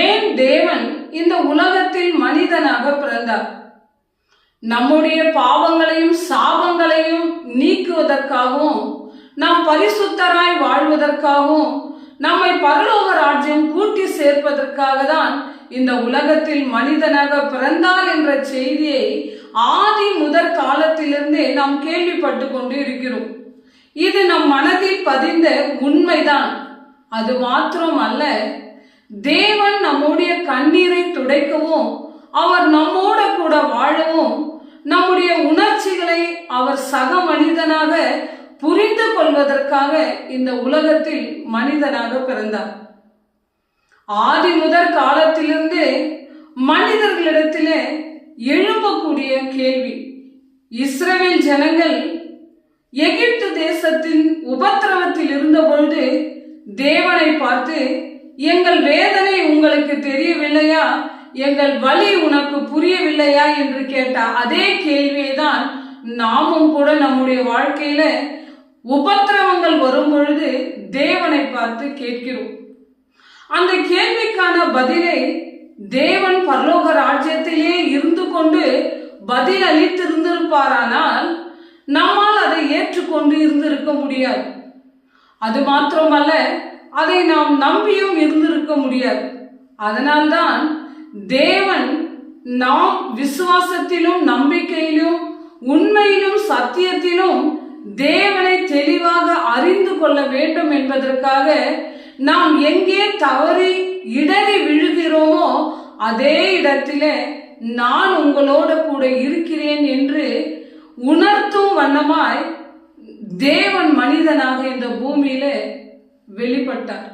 ஏன் தேவன் இந்த உலகத்தில் மனிதனாக பிறந்தார்? நம்முடைய பாவங்களையும் சாபங்களையும் நீக்குவதற்காகவும், நாம் பரிசுத்தராய் வாழ்வதற்காகவும், நம்மை பரலோக ராஜ்யம் கூட்டி சேர்ப்பதற்காக தான் இந்த உலகத்தில் மனிதனாக பிறந்தார் என்ற செய்தியை ஆதி முதற் காலத்திலிருந்தே நாம் கேள்விப்பட்டு கொண்டு இருக்கிறோம். இது நம் மனதில் பதிந்த உண்மைதான். அது மாத்திரம் அல்ல, தேவன் நம்முடைய கண்ணீரை துடைக்கவும், அவர் நம்மோட கூட வாழவும், நம்முடைய உணர்ச்சிகளை அவர் சக மனிதனாக புரிந்து கொள்வதற்காக இந்த உலகத்தில் மனிதனாக பிறந்தார். ஆதி முதற் காலத்திலிருந்து மனிதர்களிடத்திலே எழும்பக்கூடிய கேள்வி, இஸ்ரவேல் ஜனங்கள் எகிப்து தேசத்தின் உபத்திரவத்தில் இருந்த பொழுது தேவனை பார்த்து, எங்கள் வேதனை உங்களுக்கு தெரியவில்லையா, எங்கள் வலி உனக்கு புரியவில்லையா என்று கேட்ட அதே கேள்வியை தான் நாமும் கூட நம்முடைய வாழ்க்கையில உபத்திரவங்கள் வரும் பொழுது தேவனை பார்த்து கேட்கிறோம். அந்த கேள்விக்கான பதிலை தேவன் பரலோக ராஜ்யத்திலே இருந்து கொண்டு பதில் அளித்திருந்திருப்பாரானால் நம்மால் அதை ஏற்றுக்கொண்டு இருந்திருக்க முடியாது. அது மாத்திரமல்ல, அதை நாம் நம்பியும் இருந்திருக்க முடியாது. அதனால்தான் தேவன் நாம் விசுவாசத்திலும் நம்பிக்கையிலும் உண்மையிலும் சத்தியத்திலும் தேவனை தெளிவாக அறிந்து கொள்ள வேண்டும் என்பதற்காக நாம் எங்கே தவறி இடறி விழுகிறோமோ அதே இடத்திலே நான் உங்களோட கூட இருக்கிறேன் என்று உணர்த்தும் வண்ணமாய் தேவன் மனிதனாக இந்த பூமியில வெளிப்பட்டார்.